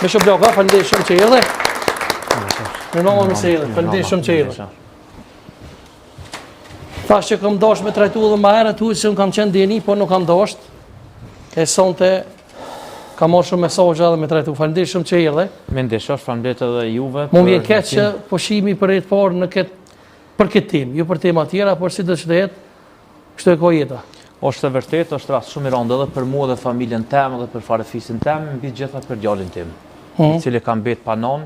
Me shumë bloka, faleminderit shumë që erdhe. Në nomën e erdhe, faleminderit shumë që erdhe. Thash që kam dash me trajtu edhe më herët thuaj se unë kam qenë djeni, po nuk kam dash. E sonte kam marrë shumë mesazhe edhe me trajtu. Faleminderit shumë që erdhe. Mendeshosh, faleminderit edhe juve. Mu vjen keq që pushimi për të parë në për këtë temë, jo për tema tjera, por si do të jetë, kështu e ka jeta. Është e vërtet, është rast shumë i rëndë edhe për mua dhe familjen tem dhe për farefisin tem, mbi gjitha për djalin tim, i cili ka mbet pa non,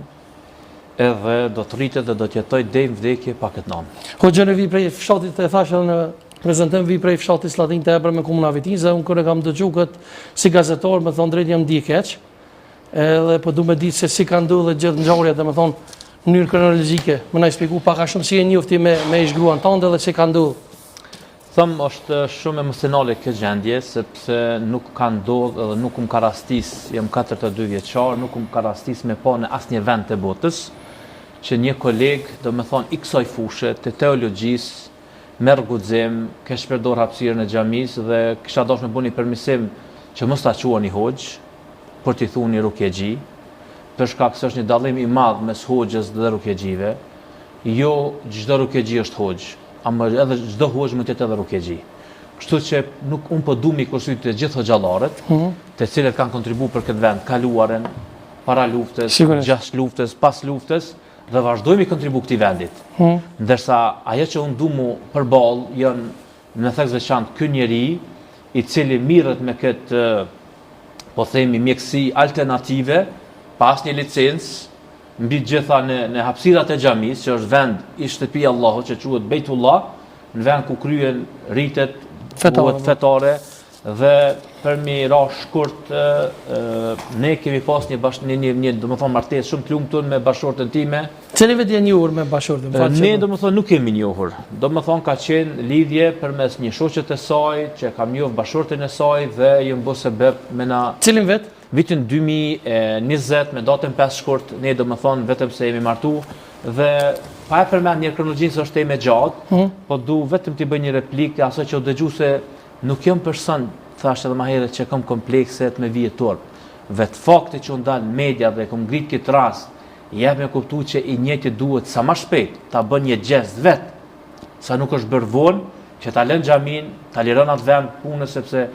edhe do të rritet dhe do të jetoj deri në vdekje pa këtë non. Hoxha vi prej fshatit të thashë në prezantim vi prej fshatit Slatin të Ebër me komunën Vitinza, unë kur e kam dëgjuar këtë si gazetar, më thon drejt jam di keq. Edhe po du me ditë se si ka ndodhur gjithë ngjarjet, domethënë në mënyrë kronologjike. Më na shpjegoj pak a shumë si e njofti me ish-gruan tënde dhe si ka ndodhur. Thëmë është shumë emocionale këtë gjendje, sepse nuk ka ndodhur edhe nuk ka rastis, jam 42 vjeçar, nuk ka rastis me pa në asnjë vend të botës, që një koleg, do me thonë, i kësaj fushë të teologjisë, merr guxim, ke shpërdor hapësirën e xhamisë dhe kisha dashur me bëni permisim që mos ta quani hoxh, por t'i thuni rukjegji, për shkak se është një dallim i madh mes hoxhës dhe rukjegjive. Jo çdo rukjegji është hoxh, ama edhe çdo hoxh mund të jetë edhe rukjegji. Kështu që nuk unë po du mi kursujt të gjithë hoxhallarët, të cilët kanë kontribuar për këtë vend, kaluaren, para luftës, gjatë luftës, pas luftës, dhe vazhdojmë i kontribu këtij vendit. Ndërsa ajo që unë du mu përballë janë në thekë veçantë ky njeri i cili mirret me këtë, po themi, mjekësi alternative, pa asnjë licencë, mbi gjitha në hapësirat e xhamisë, që është vend i shtëpia Allahut, që quhet Bejtullah, në vend ku kryen ritet fetare, dhe për mi ra shkurt, ne kemi pas një domethënë martesë shumë të lumtur me bashkëshortën time. Cili vetë janë njohur me bashkëshortën? Ne domethënë nuk kemi njohur. Domethënë ka qenë lidhje përmes një shoqet e saj, që kam njohur bashkëshortën e saj dhe ju bë sebeb me na. Cilin vet? Vitin 2020 me datën 5 shkurt, ne domethënë vetëm se jemi martu dhe pa e përmend një kronologjinë se është temë e gjatë, po du vetëm t'i bëj një replikë asaj që u dëgjoj se nuk jam person, thashë edhe më herët, që kam komplekset me vjetor. Vetë fakti që unë dalë në media dhe kom ngrit këtë rast, jep me kuptu që i njëti duhet sa më shpejt ta bën një gest vetë, sa nuk është bërë vonë, që ta lën xhamin, ta liron atë vend punës, sepse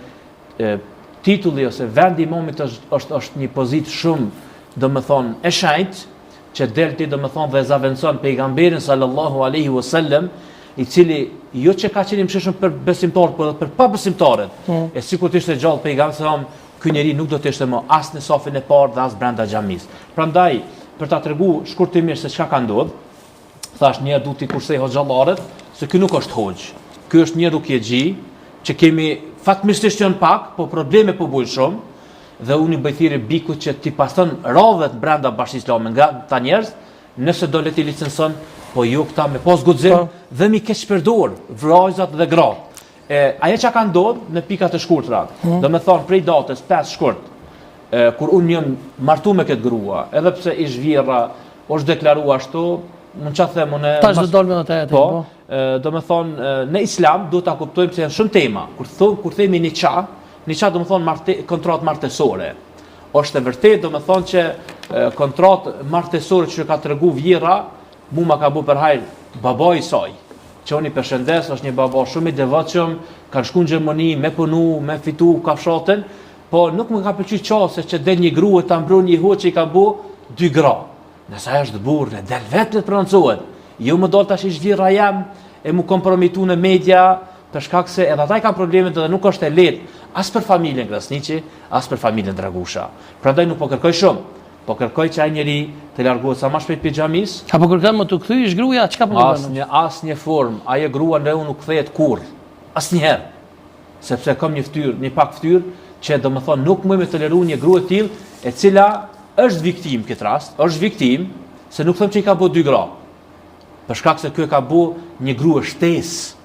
titulli ose vendi i momit është një pozitë shumë, domethënë e shenjtë, që del ti domethënë dhe zaventon pejgamberin sallallahu alaihi wasallam, i cili jo që ka qenë i mëshirshëm për besimtarët, por edhe për pabesimtarët. E sikur të ishte gjallë pejgamberi sallallahu alaihi wasallam, ky njeri nuk do të ishte më as në safin e parë dhe as brenda xhamisë. Prandaj, për ta treguar shkurtimisht se çka ka ndodhur, thash një duhet t'i kursej hoxhallarët se ky nuk është hoxh. Ky është një rukjegji që kemi fatmirësisht janë pak, po probleme po bujnë shumë, dhe unë i bëj thirrje bikut që ti paston radhët brenda Bashkisë Islame nga ta njerëz, nëse do le ti licencon, po jo këta me pas guxim dhe mi keq shpërdor vllajzat dhe gratë. Ajo që ka ndodhur në pikat e shkurtra, do me thonë prej datës 5 shkurt, kur unë jam martu me këtë grua, edhe pse ish vjerra, është deklaruar ashtu, mund çfarë them unë. Tash do dal me atë po. Do me thonë në Islam duhet ta kuptojmë se janë shumë tema. Kur themi nikah do me thonë kontratë martesore. Është e vërtetë, do me thonë që kontratë martesore që ka tregu vjerra, mu ma ka bu për hajr baba i saj, që unë i përshëndes, është një baba shumë i devotshëm, kanë shku në Gjermani, me punu, me fitu kafshatën, po nuk më ka pëlqyer çase që del një grua ta mbron një hoç që i ka bu 2 gra. Nëse ajo është burrë, del vetë të proncohet. Jo më dal tash ish vjerra jam e mu kompromitu në media, për shkak se edhe ata kanë probleme dhe nuk është e lehtë as për familjen Krasniqi, as për familjen Dragusha. Prandaj nuk po kërkoj shumë, po kërkoj që ai njeri të largohet sa më shpejt prej xhamisë. Apo kërkon më të kthyesh gruaja, çka po kërkon? Asnjë formë, ajo grua ndaj unë nuk kthehet kurrë. Asnjëherë. Sepse kam një fytyrë, një pak fytyrë që domethënë nuk më toleru një grua e tillë, e cila është viktim këtë rast, është viktim, se nuk them që i ka bë 2 gra. Për shkak se ky ka bë një grua shtesë.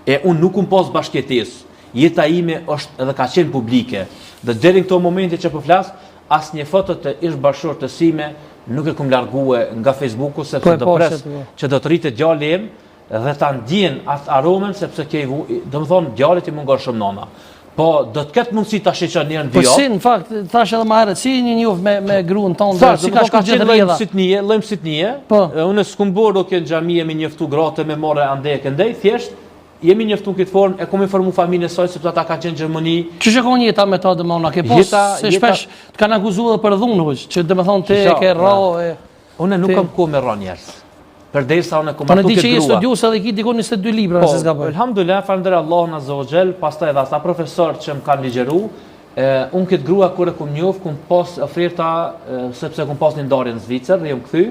E unë nuk pas bashkëjetesë. Jeta ime është edhe ka qenë publike. Dhe deri në këto momente që po flas, asnjë foto të ish bashkëshortës sime nuk e kam largue nga Facebooku, sepse do pres që do të rritet djali im dhe ta ndjen atë aromën, sepse domethënë djalit i mungon shumë nona. Po, do të ketë mundësi ta shiqon njërin Po dy si, javë. në fakt, thash edhe më herët, si një njoft me gruan tonë, Thash, si do ka të shku gjithë rrjedha. lëjmë sitnie. Po. Unë s'kum bërë kjo në xhami jemi njoftu gratë me morë ande e këndej, thjesht jemi njoftu në këtë formë, e kom informu familjen e saj sepse ata kanë qenë në Gjermani. Që që ka jeta me ta dhe më ke pos, se shpesh të kanë akuzuar për dhunë, hoq, që dhe me thonë te ke rro. Unë nuk kam kohë me rro njerëz. Përderisa unë kom Po në martu di që këtë je grua. studios edhe ki dikon 22 libra, nëse s'ka bëj. Elhamdulillah, falënderoj Allahun Azza wa Jall, pastaj edhe ata profesor që më kanë ligjeru. Unë këtë grua kur e kum njoh, kum pas oferta sepse kum pas një ndarje në Zvicër dhe jam kthy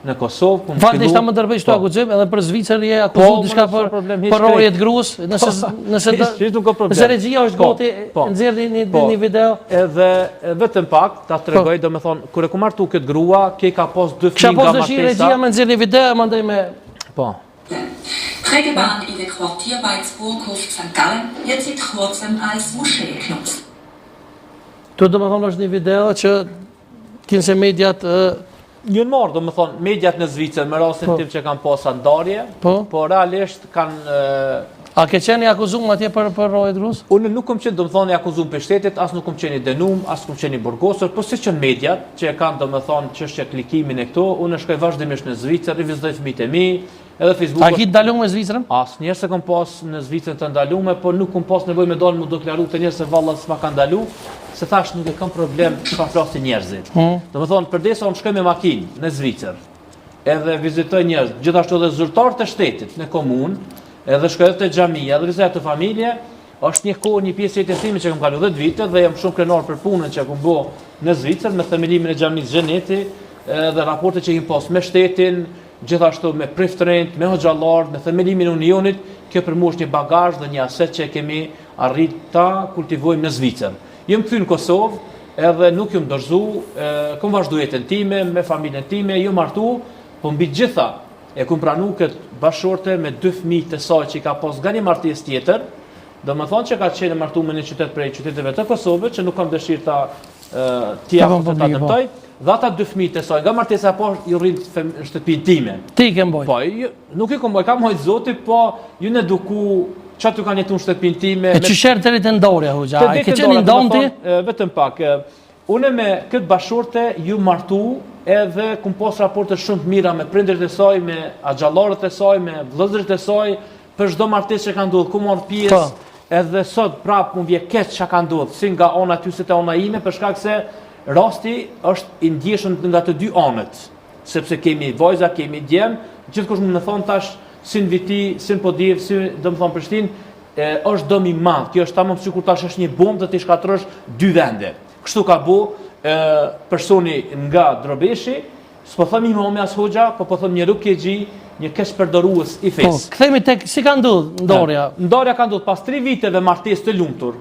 në Kosovë, kum Fakt ishta më dërbej këtu akuzim edhe për Zvicër je akuzuar diçka për rroje të gruas, nëse regjia është gati nxjerrni një video. Edhe vetëm pak ta tregoj, domethënë kur e kum martu këtë grua, ke ka pas 2 fëmijë nga martesa. Ka pas dëshirë regjia me nxjerrni video, mandej me Po. Prägebahn in der Quartierweidsburghof St. Gallen wird seit kurzem als Moschee genutzt. Tu do më thonë është një video që kinë se mediat Njën marë, do më thonë, mediat në Zvicër, me rastin tim që kanë posa ndarje, po realisht kanë... A ke qeni akuzum atje për rrojet grus? Unë nuk kom qenë, do më thonë, i akuzum për shtetit, as nuk kom qenë i denum, as kom qenë i burgosur, po si që në mediat, që e kanë, do më thonë, çështja klikimin e këto, unë shkoj vazhdimisht në Zvicër, i vizitoj fëmijët e mi, edhe Facebook. A ki ndalu me Zvicrën? Asnjëherë se kom pas në Zvicrën të ndalume, po nuk kom pas nevojë me dalë mu deklaru të njerëz se valla s'ma ka ndalu, se thash nuk e kam problem çfarë flasin njerëzit. Domethënë përdesa unë shkoj me makinë në Zvicër, edhe vizitoj njerëz, gjithashtu edhe zyrtar të shtetit në komunë, edhe shkoj edhe te xhamia, edhe vizitoj të familje, është një kohë, një pjesë e jetës time që kam kalu 10 vite dhe jam shumë krenar për punën që kam bë në Zvicër me themelimin e xhamisë Xheneti, edhe raportet që kem pas me shtetin, gjithashtu me priftërinjt, me hoxhallarët, me themelimin e unionit, kjo për mua është një bagazh dhe një aset që kemi arrit ta kultivojmë në Zvicër. Jam kthy në Kosovë, edhe nuk jam dorëzu, kam vazhdu jetën time, me familjen time, jam martu, po mbi gjitha e kam pranu këtë bashorte me 2 fëmijë të saj që ka pas nga një martesë tjetër, do më thonë që ka qenë martu me një qytet prej qyteteve të Kosovës, që nuk kam dëshirë ta ta dëmtoj. Dhe ata 2 fëmijë të saj, nga martesa e parë ju rrin në shtëpinë time. Ti ke mboj. Po, nuk e kam mboj, kam hojt Zoti, po ju në eduku çfarë tu kanë jetu në shtëpinë time. E çësher deri te ndarja hoxha. Ai ke qenë ndonti? Vetëm pak. Unë me këtë bashorte ju martu edhe kum pas raporte shumë të mira me prindërit e saj, me axhallarët e saj, me vëllezërit e saj, për çdo martesë që ka ndodhur, ku marr pjesë. Edhe sot prap më vje keq çka ka ndodhur, si nga ona ty si te ona ime, për shkak se rasti është i ndjeshëm nga të dy anët, sepse kemi vajza, kemi djem, gjithkush më thon tash si në viti, si në Podiv, si do më thon Prishtinë, është dëm i madh. Kjo është tamam sikur tash është një bombë të shkatërrosh 2 vende. Kështu ka bu personi nga Drobeshi, s'po them imam as hoxha, po them një rukjegji, një keq përdorues i fesë. Po, kthehemi tek si ka ndodhur ndarja. Ndarja ka ndodhur pas 3 viteve martesë të lumtur.